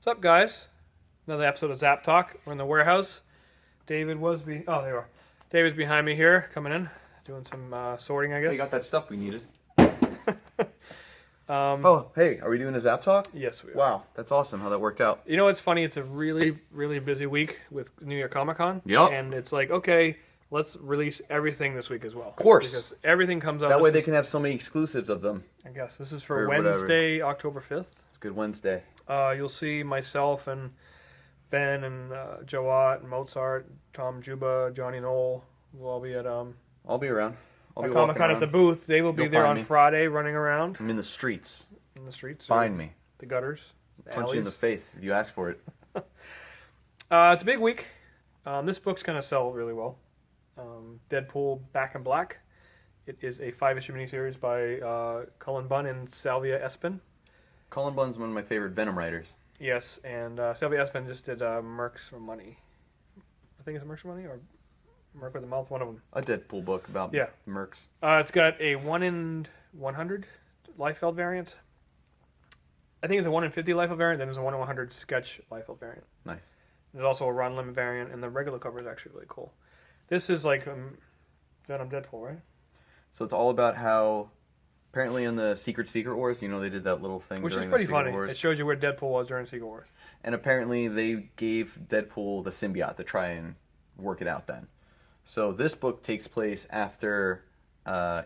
What's up, guys? Another episode of Zapp Talk. We're in the warehouse. David was oh, there you are. David's behind me here, coming in, doing some sorting, I guess. Hey, got that stuff we needed. Um, Oh, hey, are we doing a Zap Talk? yes, we are. Wow, that's awesome how that worked out. You know what's funny? It's a really, really busy week with New York Comic Con. Yep. And it's like, okay, let's release everything this week as well. Of course. Because everything comes out. That way they can have so many exclusives of them. I guess this is for Or whatever. Wednesday, October 5th. It's Good Wednesday. You'll see myself and Ben and Joe Ott and Mozart, Tom Juba, Johnny Knoll. We'll all be at I'll be around. I'll be Comic Con at the booth. They will be You'll there find on me. Friday, running around I'm in the streets. in the streets. Find me. The gutters. The Punch you in the alleys. face if you ask for it. It's a big week. This book's going to sell really well. Deadpool Back in Black. It is a 5-issue miniseries by Cullen Bunn and Salvia Espin. Colin Bunn's one of my favorite Venom writers. Yes, and Salvia Espin just did Mercs for Money. I think it's Mercs for Money or Merc with a Mouth, one of them. A Deadpool book about Yeah. mercs. It's got a 1 in 100 Liefeld variant. I think it's a 1 in 50 Liefeld variant, then there's a 1 in 100 sketch Liefeld variant. Nice. There's also a Ron Lemon variant, and the regular cover is actually really cool. This is like Venom Deadpool, right? So it's all about how, apparently in the Secret Wars, you know, they did that little thing Which is during pretty the Secret funny. Wars. It shows you where Deadpool was during Secret Wars. And apparently they gave Deadpool the symbiote to try and work it out then. So this book takes place after,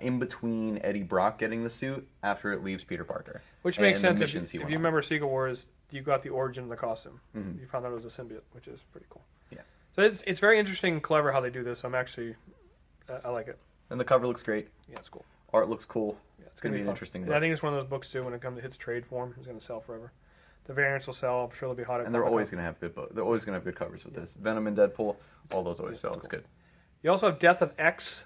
in between Eddie Brock getting the suit, after it leaves Peter Parker. Which makes And the sense if missions he you went on. remember Secret Wars, you got the origin of the costume. Mhm. You found out it was a symbiote, which is pretty cool. Yeah. So it's very interesting and clever how they do this. I'm actually, I like it. And the cover looks great. Yeah, it's cool. Art looks cool. Yeah, It's going to be an fun. interesting And book. I think it's one of those books, too, when it comes to hits trade form, it's going to sell forever. The variants will sell. I'm sure they'll be hot at And they're Comic-Con. always going to have good books. They're always going to have good covers with this. Venom and Deadpool, all those always sell. It's cool. good. You also have Death of X.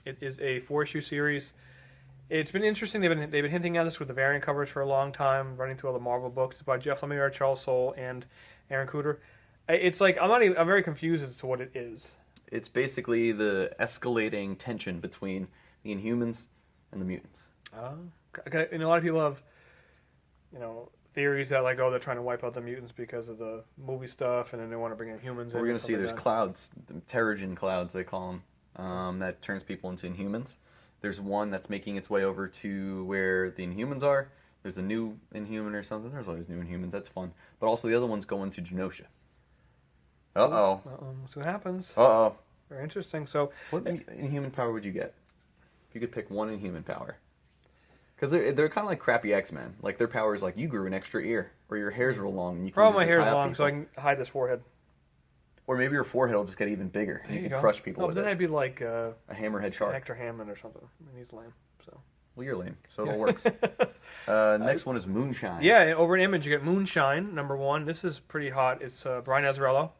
It is a 4-issue series. It's been interesting. They've been hinting at this with the variant covers for a long time, running through all the Marvel books. It's by Jeff Lemire, Charles Soule, and Aaron Kuder. It's like I'm very confused as to what it is. It's basically the escalating tension between the Inhumans and the mutants. And a lot of people have, theories that like, oh, they're trying to wipe out the mutants because of the movie stuff, and then they want to bring in humans. We're going to see there's like clouds, the Terrigen clouds they call them, that turns people into Inhumans. There's one that's making its way over to where the Inhumans are. There's a new Inhuman or something. There's always new Inhumans. That's fun. But also the other one's going to Genosha. Uh-oh. So what happens? Uh-oh. Very interesting. So, What Inhuman power would you get? If you could pick one Inhuman power. Because they're kind of like crappy X-Men. Like, their power is like, you grew an extra ear. Or your hair's real long. And you can probably my use it to hair tie is up long, so I people. can hide this forehead. Or maybe your forehead will just get even bigger. And There you you can go. crush people No, with but then it. I'd be like A hammerhead shark. Hector Hammond or something. And he's lame. So. Well, you're lame, so it all works. Next one is Moonshine. Yeah, over in Image, you get Moonshine, #1. This is pretty hot. It's Brian Azzarello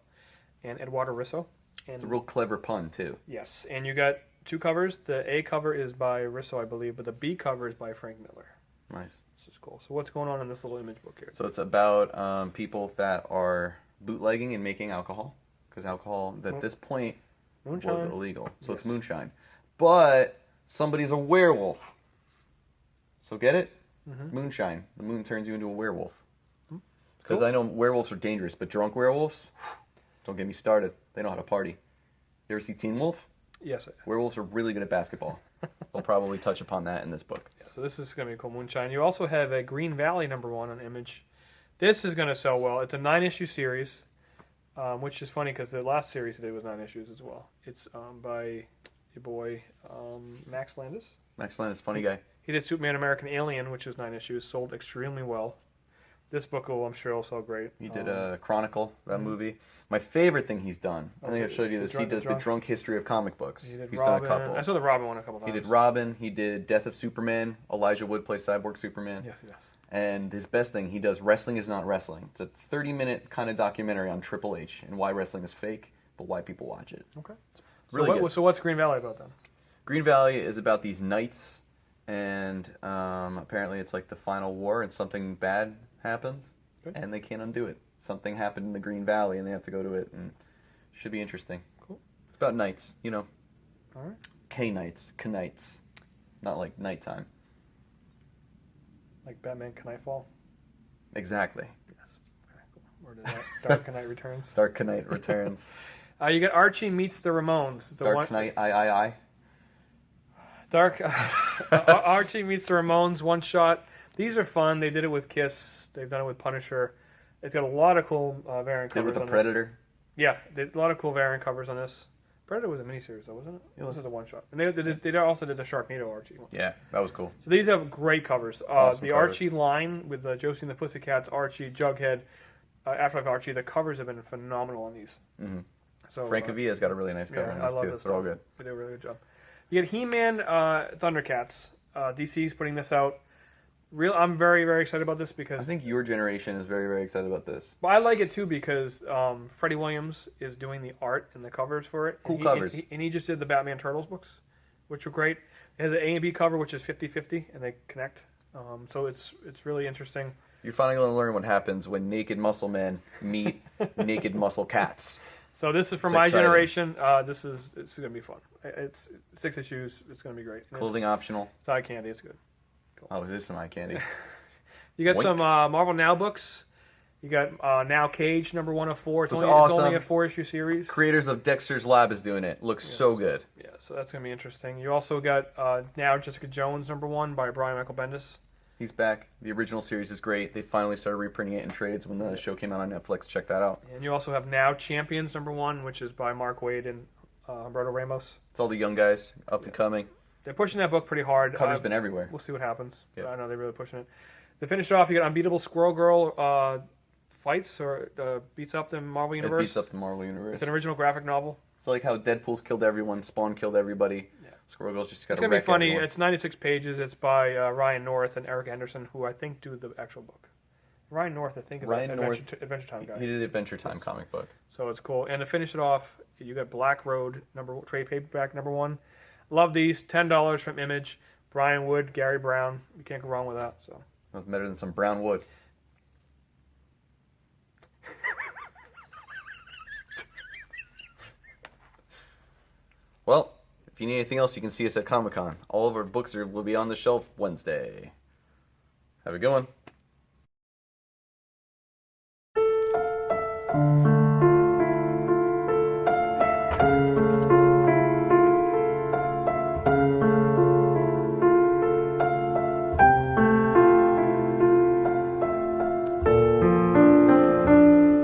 and Eduardo Risso. And It's a real clever pun, too. yes, and you got 2 covers. The A cover is by Risso, I believe, but the B cover is by Frank Miller. Nice. This is cool. So what's going on in this little Image book here? So it's about people that are bootlegging and making alcohol. Because alcohol, at this point, Moonshine. was illegal. So it's Yes. moonshine. But somebody's a werewolf. So get it? Mm-hmm. Moonshine. The moon turns you into a werewolf. Because Cool. I know werewolves are dangerous, but drunk werewolves, don't get me started. They know how to party. You ever see Teen Wolf? Yes. Werewolves are really good at basketball. They'll probably touch upon that in this book. Yeah, so this is going to be cool. Moonshine. You also have a Green Valley #1 on Image. This is going to sell well. It's a 9-issue series, which is funny because the last series today was 9 issues as well. It's by your boy Max Landis. Max Landis, funny guy. He did Superman American Alien, which is 9 issues, sold extremely well. This book will, I'm sure, will sell great. He did Chronicle, that movie. My favorite thing he's done, I think Okay, I've showed you the this, drunk- he does the the drunk- drunk history of comic books. He did He's Robin. done a couple. I saw the Robin one a couple He times. did Robin, he did Death of Superman, Elijah Wood plays Cyborg Superman. Yes, yes. And his best thing, he does Wrestling is Not Wrestling. It's a 30-minute kind of documentary on Triple H and why wrestling is fake, but why people watch it. Okay. Really good. So what's Green Valley about then? Green Valley is about these knights, and apparently it's like the final war, and something bad happened, Good. and they can't undo it. Something happened in the Green Valley, and they have to go to it, and it should be interesting. Cool. It's about knights, you know. All right. K-knights, not like nighttime. Like Batman Can I Fall? Exactly. Yes. Or did that Dark Knight Returns? Dark Knight Returns. You got Archie Meets the Ramones. It's a Dark Knight I. Archie Meets the Ramones one shot. These are fun. They did it with Kiss. They've done it with Punisher. It's got a lot of cool variant covers. Did with on the Predator. This. Yeah, a lot of cool variant covers on this. Predator was a miniseries, though, wasn't it? It was a one shot. And they also did the Sharknado Archie one. Yeah, that was cool. So these have great covers. Awesome the covers. Archie line with Josie and the Pussycats, Archie, Jughead, Afterlife Archie. The covers have been phenomenal on these. Mm-hmm. So Frank Villa's got a really nice cover yeah, on I this love too. this They're all stuff. good. They did a really good job. You get He-Man, Thundercats. DC's putting this out. I'm very, very excited about this because I think your generation is very, very excited about this. But I like it too because Freddie Williams is doing the art and the covers for it. Cool covers. And he just did the Batman Turtles books, which were great. It has an A and B cover, which is 50-50, and they connect. So it's really interesting. You're finally going to learn what happens when naked muscle men meet naked muscle cats. So this is for It's my exciting. generation. It's going to be fun. It's 6 issues. It's going to be great. And Clothing optional. It's eye candy. It's good. Oh, it is some eye candy. You got Wink. some Marvel Now books. You got Now Cage number 1 of 4. It's Looks only awesome. a 4-issue series. Creators of Dexter's Lab is doing it. Looks so good. Yeah, so that's going to be interesting. You also got Now Jessica Jones number 1 by Brian Michael Bendis. He's back. The original series is great. They finally started reprinting it in trades when the show came out on Netflix. Check that out. And you also have Now Champions number 1, which is by Mark Waid and Humberto Ramos. It's all the young guys up and coming. They're pushing that book pretty hard. Cover's been everywhere. We'll see what happens. Yep. But I know they're really pushing it. To finish off, you got Unbeatable Squirrel Girl fights or beats up the Marvel Universe. It beats up the Marvel Universe. It's an original graphic novel. It's like how Deadpool's killed everyone, Spawn killed everybody. Yeah. Squirrel Girl's just got It's to going to wreck be funny. everyone. It's 96 pages. It's by Ryan North and Eric Anderson, who I think do the actual book. Ryan North, I think, is Ryan an North, Adventure Time guy. He did Adventure Time comic book. So it's cool. And to finish it off, you got Black Road trade paperback number 1. Love these. $10 from Image. Brian Wood, Gary Brown. You can't go wrong with that. So That's better than some brown wood. Well, if you need anything else, you can see us at Comic-Con. All of our books will be on the shelf Wednesday. Have a good one.